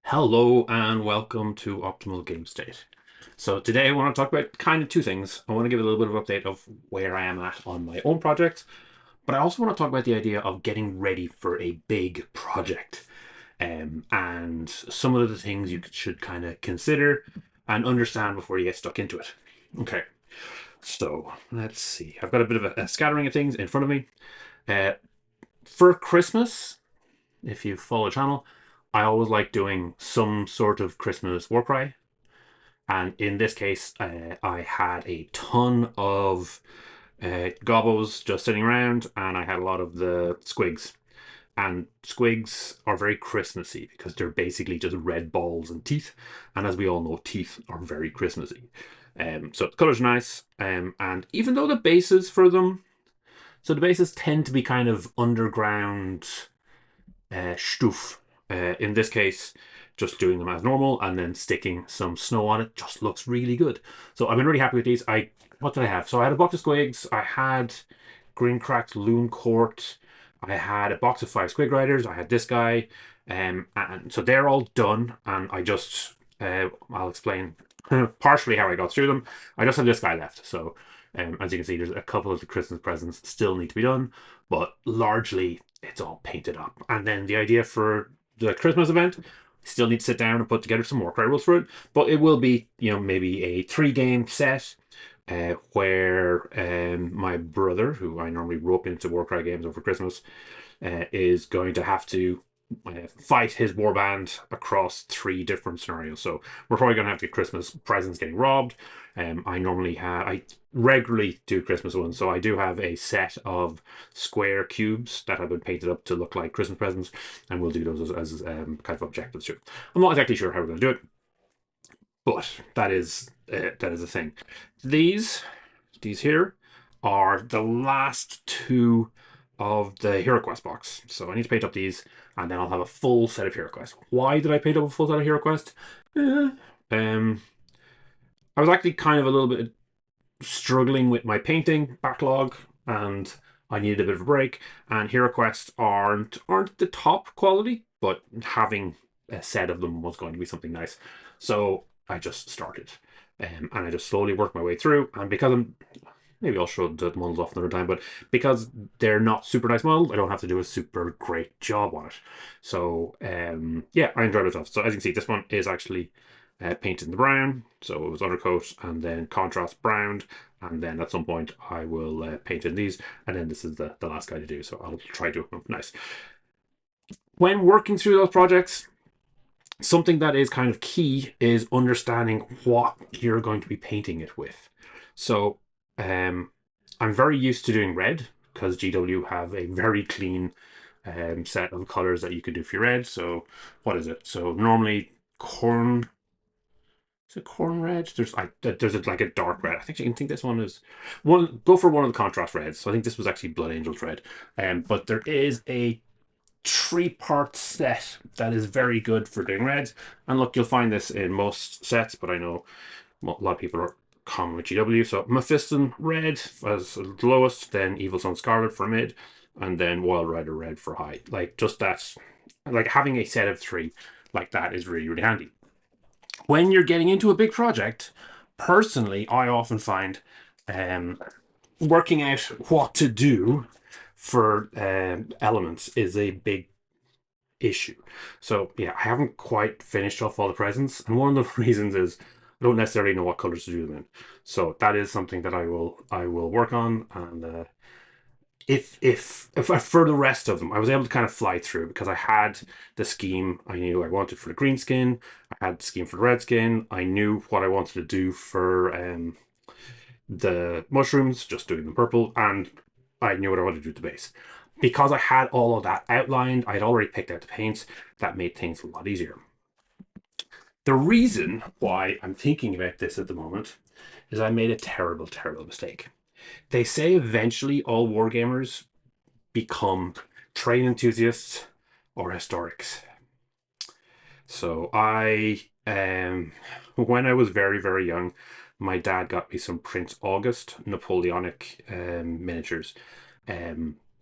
Hello and welcome to Optimal Game State. So today I want to talk about kind of two things. I want to give a little bit of update of where I am at on my own project, but I also want to talk about the idea of getting ready for a big project, and some of the things you should kind of consider and understand before you get stuck into it. Okay, so let's see. I've got a bit of a scattering of things in front of me. Uh, for Christmas, if you follow the channel, I always like doing some sort of Christmas Warcry. And in this case, I had a ton of gobos just sitting around, and I had a lot of the squigs. And squigs are very Christmassy because they're basically just red balls and teeth. And as we all know, teeth are very Christmassy. So the colors are nice. And even though the bases for them, so the bases tend to be kind of underground stuff. In this case, just doing them as normal and then sticking some snow on it just looks really good. So I've been really happy with these. What did I have? So I had a box of squigs. I had green cracked loon court. I had a box of 5 squig riders. I had this guy. And so they're all done. And I just, I'll explain partially how I got through them. I just have this guy left. So as you can see, there's a couple of the Christmas presents still need to be done, but largely it's all painted up. And then the idea for the Christmas event, still need to sit down and put together some more cry rules for it, but it will be, maybe a 3-game set where my brother, who I normally rope into Warcry games over Christmas, is going to have to fight his warband across 3 different scenarios. So we're probably going to have to get Christmas presents getting robbed. I regularly do Christmas ones, so I do have a set of square cubes that have been painted up to look like Christmas presents, and we'll do those as kind of objectives too. I'm not exactly sure how we're going to do it, but that is a thing. These here are the last 2 of the Hero Quest box. So I need to paint up these, and then I'll have a full set of Hero Quest. Why did I paint up a full set of Hero Quest? I was actually kind of a little bit struggling with my painting backlog, and I needed a bit of a break. And Hero Quest aren't the top quality, but having a set of them was going to be something nice. So I just started, and I just slowly worked my way through. And because maybe I'll show the models off another time, but because they're not super nice models, I don't have to do a super great job on it. So yeah, I enjoyed myself. So as you can see, this one is actually painted in the brown, so it was undercoat and then contrast brown, and then at some point I will paint in these, and then this is the last guy to do, so I'll try to do it nice. When working through those projects, something that is kind of key is understanding what you're going to be painting it with. So I'm very used to doing red because GW have a very clean set of colors that you can do for your red. So what is it? So normally corn. Is it corn red? There's like a dark red. I think this one is one. Go for one of the contrast reds. So I think this was actually Blood Angels red. But there is a 3-part set that is very good for doing reds. And look, you'll find this in most sets, but I know a lot of people are common with GW. So Mephiston red as the lowest, then Evil Sun Scarlet for mid, and then Wild Rider red for high. Like just that, like having a set of 3 like that is really, really handy. When you're getting into a big project, personally, I often find working out what to do for elements is a big issue. So yeah, I haven't quite finished off all the presents, and one of the reasons is I don't necessarily know what colors to do them in. So that is something that I will work on, and if for the rest of them, I was able to kind of fly through because I had the scheme I knew I wanted for the green skin. I had the scheme for the red skin. I knew what I wanted to do for the mushrooms, just doing them purple, and I knew what I wanted to do with the base. Because I had all of that outlined, I'd already picked out the paints. That made things a lot easier. The reason why I'm thinking about this at the moment is I made a terrible, terrible mistake. They say eventually all wargamers become train enthusiasts or historics. So when I was very, very young, my dad got me some Prince August Napoleonic miniatures.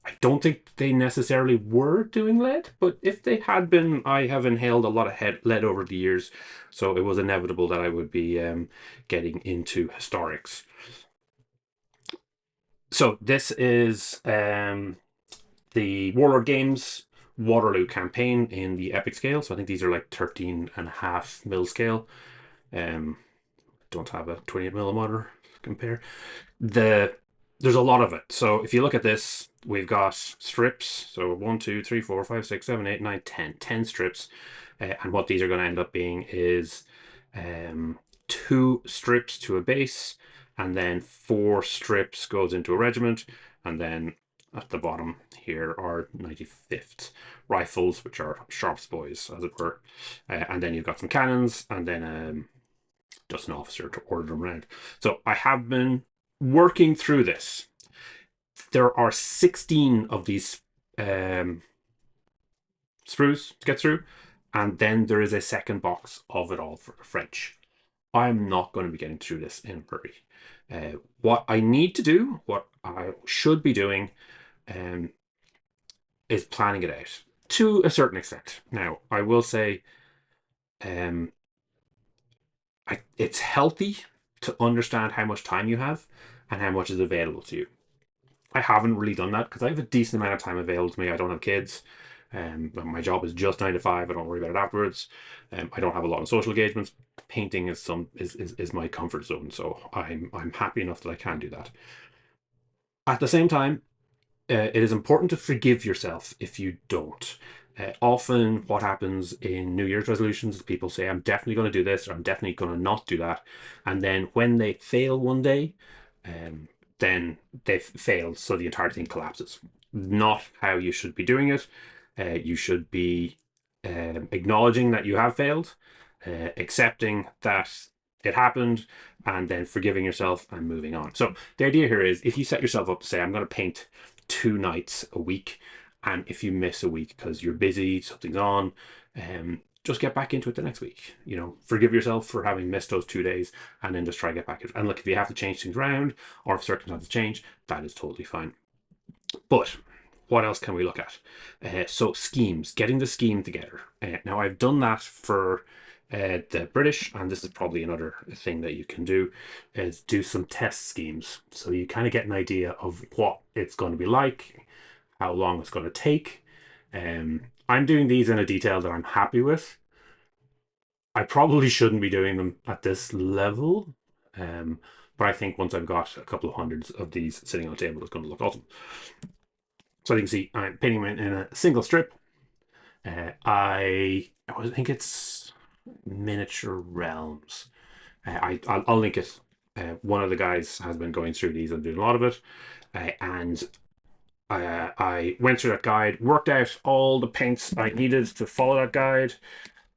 I don't think they necessarily were doing lead, but if they had been, I have inhaled a lot of lead over the years, so it was inevitable that I would be getting into historics. So this is the Warlord Games Waterloo campaign in the Epic scale. So I think these are like 13.5 mil scale. Um, don't have a 28 millimeter to compare. The There's a lot of it. So if you look at this, we've got strips. So 1, 2, 3, 4, 5, 6, 7, 8, 9, 10. 10 strips. And what these are going to end up being is um, 2 strips to a base, and then 4 strips goes into a regiment, and then at the bottom here are 95th rifles, which are sharps boys, as it were. And then you've got some cannons, and then just an officer to order them around. So I have been working through this. There are 16 of these sprues to get through, and then there is a second box of it all for French. I'm not going to be getting through this in a hurry. What I need to do, what I should be doing, um, is planning it out to a certain extent. Now, I will say, um, it's healthy to understand how much time you have and how much is available to you. I haven't really done that because I have a decent amount of time available to me. I don't have kids. My job is just 9 to 5. I don't worry about it afterwards. I don't have a lot of social engagements. Painting is my comfort zone, so I'm happy enough that I can do that. At the same time, it is important to forgive yourself if you don't. Often, what happens in New Year's resolutions is people say, I'm definitely going to do this, or I'm definitely going to not do that. And then when they fail one day, um, then they've failed, so the entire thing collapses. Not how you should be doing it. You should be acknowledging that you have failed, accepting that it happened, and then forgiving yourself and moving on. So the idea here is if you set yourself up to say, I'm going to paint 2 nights a week, and if you miss a week because you're busy, something's on, just get back into it the next week. Forgive yourself for having missed those 2 days, and then just try to get back into it. And look, if you have to change things around, or if circumstances change, that is totally fine. But what else can we look at? So schemes, getting the scheme together. Now I've done that for the British, and this is probably another thing that you can do, is do some test schemes. So you kind of get an idea of what it's going to be like, how long it's going to take. I'm doing these in a detail that I'm happy with. I probably shouldn't be doing them at this level, but I think once I've got a couple of hundreds of these sitting on a table, it's going to look awesome. So you can see I'm painting them in a single strip. I think it's Miniature Realms. I'll link it. One of the guys has been going through these and doing a lot of it, and I went through that guide, worked out all the paints I needed to follow that guide,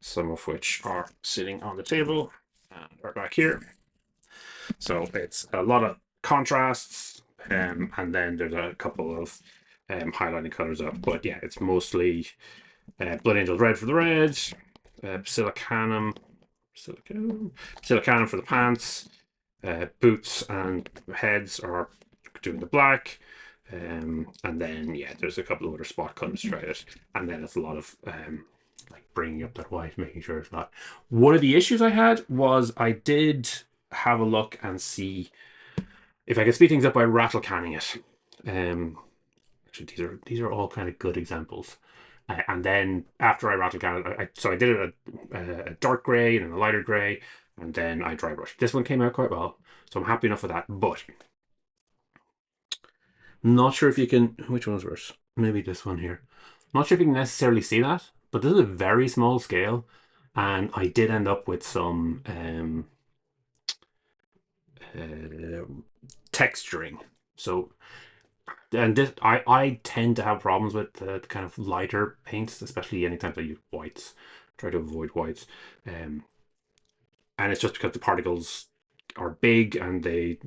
some of which are sitting on the table and are back here. So it's a lot of contrasts, and then there's a couple of highlighting colors up. But yeah, it's mostly Blood Angels Red for the red, Silicanum for the pants, boots and heads are doing the black. And then yeah, there's a couple of other spot colors throughout it, and then it's a lot of like bringing up that white, making sure it's not. One of the issues I had was I did have a look and see if I could speed things up by rattle canning it. Actually, these are all kind of good examples. And then after I rattle can it, so I did it a dark grey and then a lighter grey, and then I dry brushed. This one came out quite well, so I'm happy enough with that. But not sure if you can. Which one's worse? Maybe this one here. Not sure if you can necessarily see that, but this is a very small scale, and I did end up with some texturing. So, and this, I tend to have problems with the kind of lighter paints, especially anytime I use whites. Try to avoid whites, and it's just because the particles are big and they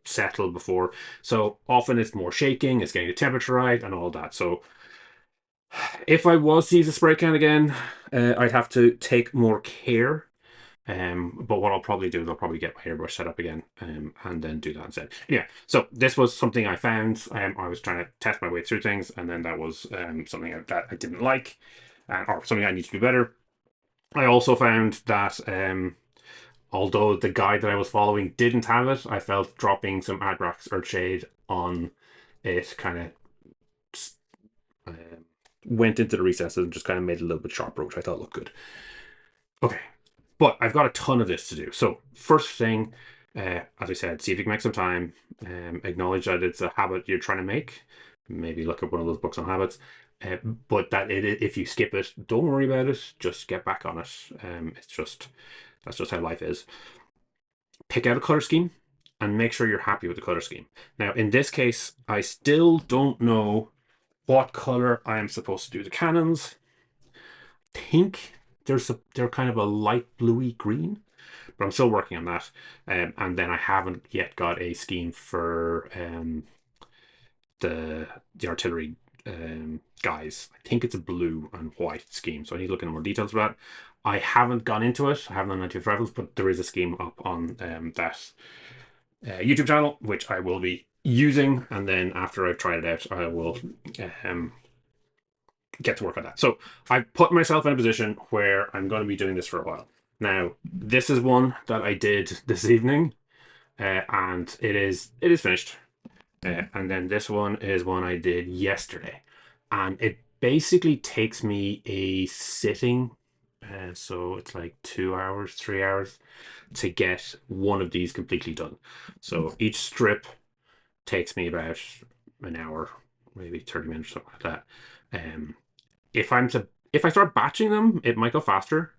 settle before. So often it's more shaking, it's getting the temperature right, and all that. So if I was to use a spray can again, I'd have to take more care. But what I'll probably do is I'll probably get my airbrush set up again, and then do that instead. Anyway, so this was something I found. I was trying to test my way through things, and then that was something that I didn't like, or something I need to do better. I also found that although the guide that I was following didn't have it, I felt dropping some Agrax or shade on it kind of went into the recesses and just kind of made it a little bit sharper, which I thought looked good. Okay, but I've got a ton of this to do. So first thing, as I said, see if you can make some time. Acknowledge that it's a habit you're trying to make. Maybe look at one of those books on habits. But that if you skip it, don't worry about it. Just get back on it. That's just how life is. Pick out a color scheme and make sure you're happy with the color scheme. Now, in this case, I still don't know what color I am supposed to do the cannons. I think they're kind of a light bluey green, but I'm still working on that. And then I haven't yet got a scheme for the artillery guys. I think it's a blue and white scheme, so I need to look into more details for that. I haven't gone into it. I haven't done 90 rifles, but there is a scheme up on that YouTube channel, which I will be using, and then after I've tried it out, I will get to work on that. So I've put myself in a position where I'm going to be doing this for a while. Now, this is one that I did this evening, and it is finished. And then this one is one I did yesterday, and it basically takes me a sitting, so it's like 2 hours, 3 hours to get one of these completely done. So each strip takes me about an hour, maybe 30 minutes, something like that. If I start batching them, it might go faster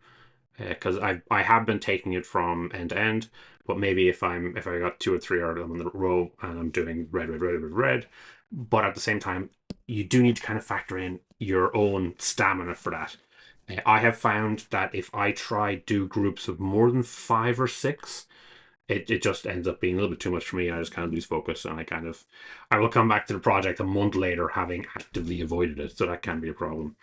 because I have been taking it from end to end. But maybe if I got 2 or 3 of them in a row and I'm doing red, red, red, red, red, but at the same time, you do need to kind of factor in your own stamina for that. I have found that if I try do groups of more than 5 or 6, it just ends up being a little bit too much for me. I just kind of lose focus, and I will come back to the project a month later having actively avoided it. So that can be a problem.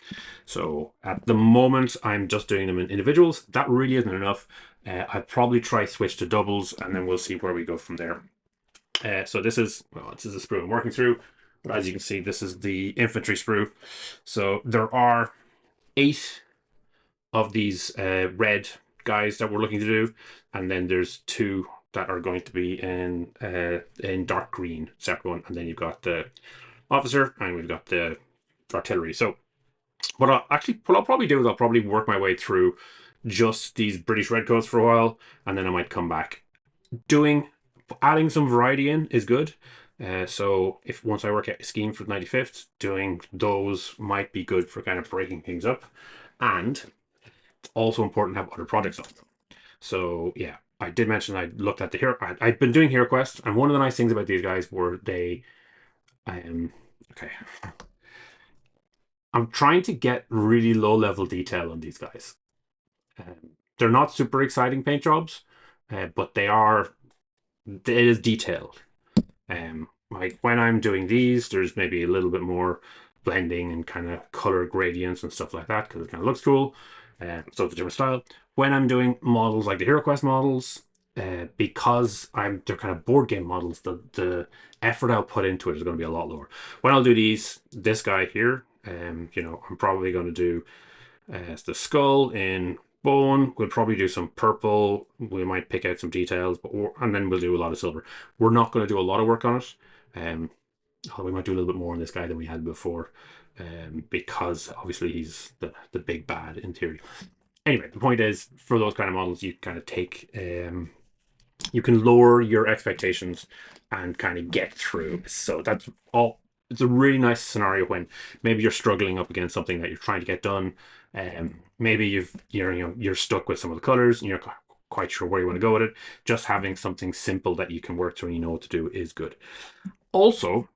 So at the moment, I'm just doing them in individuals. That really isn't enough. I'd probably try switch to doubles, and then we'll see where we go from there. So this is a sprue I'm working through. But as you can see, this is the infantry sprue. So there are 8 of these red guys that we're looking to do, and then there's 2 that are going to be in dark green, separate one, and then you've got the officer and we've got the artillery. So what I'll probably do is I'll probably work my way through just these British redcoats for a while, and then I might come back. Adding some variety in is good. So if once I work out a scheme for the 95th, doing those might be good for kind of breaking things up. And it's also important to have other projects on. So yeah, I did mention I looked at the hero. I've been doing hero quests, and one of the nice things about these guys were okay. I'm trying to get really low level detail on these guys. They're not super exciting paint jobs, but they are. It is detailed. Like when I'm doing these, there's maybe a little bit more blending and kind of color gradients and stuff like that because it kind of looks cool. So it's a different style. When I'm doing models like the Hero Quest models, because they're kind of board game models, the effort I'll put into it is going to be a lot lower. When I'll do this guy here, I'm probably going to do the skull in bone. We'll probably do some purple. We might pick out some details, and then we'll do a lot of silver. We're not going to do a lot of work on it. We might do a little bit more on this guy than we had before, because obviously he's the big bad in theory. Anyway, the point is, for those kind of models, you kind of take, you can lower your expectations and kind of get through. So that's all. It's a really nice scenario when maybe you're struggling up against something that you're trying to get done. Maybe you're stuck with some of the colors and you're quite sure where you want to go with it. Just having something simple that you can work through and you know what to do is good. Also,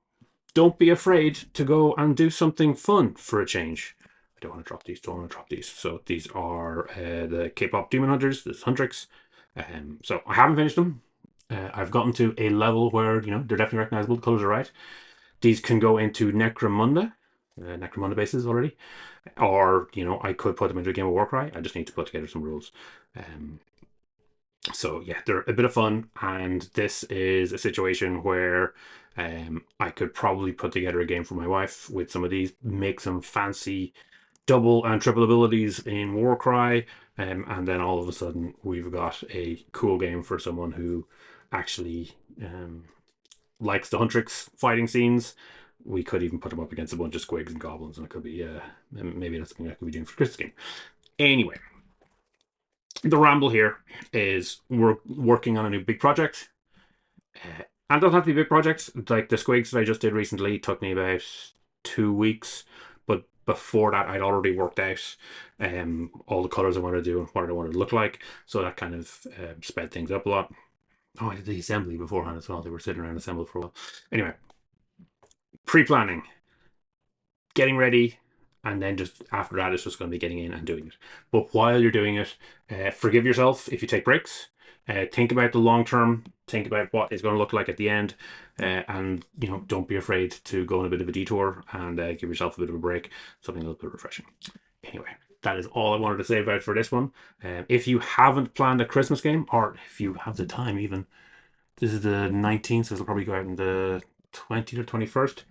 don't be afraid to go and do something fun for a change. I don't want to drop these. Don't want to drop these. So these are the K-pop Demon Hunters, the Huntrix. So I haven't finished them. I've gotten to a level where they're definitely recognizable. The colors are right. These can go into Necromunda bases already, or I could put them into a game of Warcry. I just need to put together some rules. So yeah, they're a bit of fun, and this is a situation where I could probably put together a game for my wife with some of these, make some fancy double and triple abilities in Warcry, and then all of a sudden we've got a cool game for someone who actually likes the Huntrix fighting scenes. We could even put them up against a bunch of Squigs and Goblins, and it could be maybe that's something I could be doing for Christmas game. Anyway, the ramble here is we're working on a new big project. And it doesn't have to be big projects. Like the Squigs that I just did recently took me about 2 weeks. But before that, I'd already worked out all the colors I wanted to do and what I wanted to look like. So that kind of sped things up a lot. Oh, I did the assembly beforehand as well. They were sitting around assembled for a while. Anyway, pre-planning, getting ready, and then just after that, it's just going to be getting in and doing it. But while you're doing it, forgive yourself if you take breaks. Think about the long term. Think about what it's going to look like at the end, and don't be afraid to go on a bit of a detour and give yourself a bit of a break, something a little bit refreshing. Anyway, that is all I wanted to say about for this one. If you haven't planned a Christmas game, or if you have the time, even this is the 19th, so it'll probably go out on the 20th or 21st.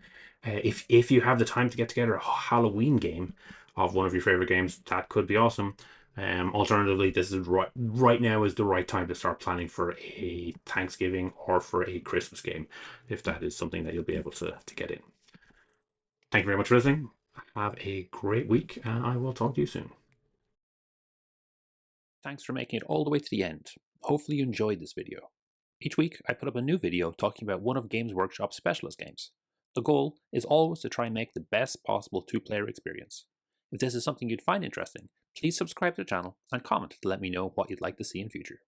If you have the time to get together a Halloween game of one of your favorite games, that could be awesome. Alternatively, this is right now is the right time to start planning for a Thanksgiving or for a Christmas game, if that is something that you'll be able to get in. Thank you very much for listening. Have a great week, and I will talk to you soon. Thanks for making it all the way to the end. Hopefully you enjoyed this video. Each week, I put up a new video talking about one of Games Workshop's specialist games. The goal is always to try and make the best possible two-player experience. If this is something you'd find interesting, please subscribe to the channel and comment to let me know what you'd like to see in future.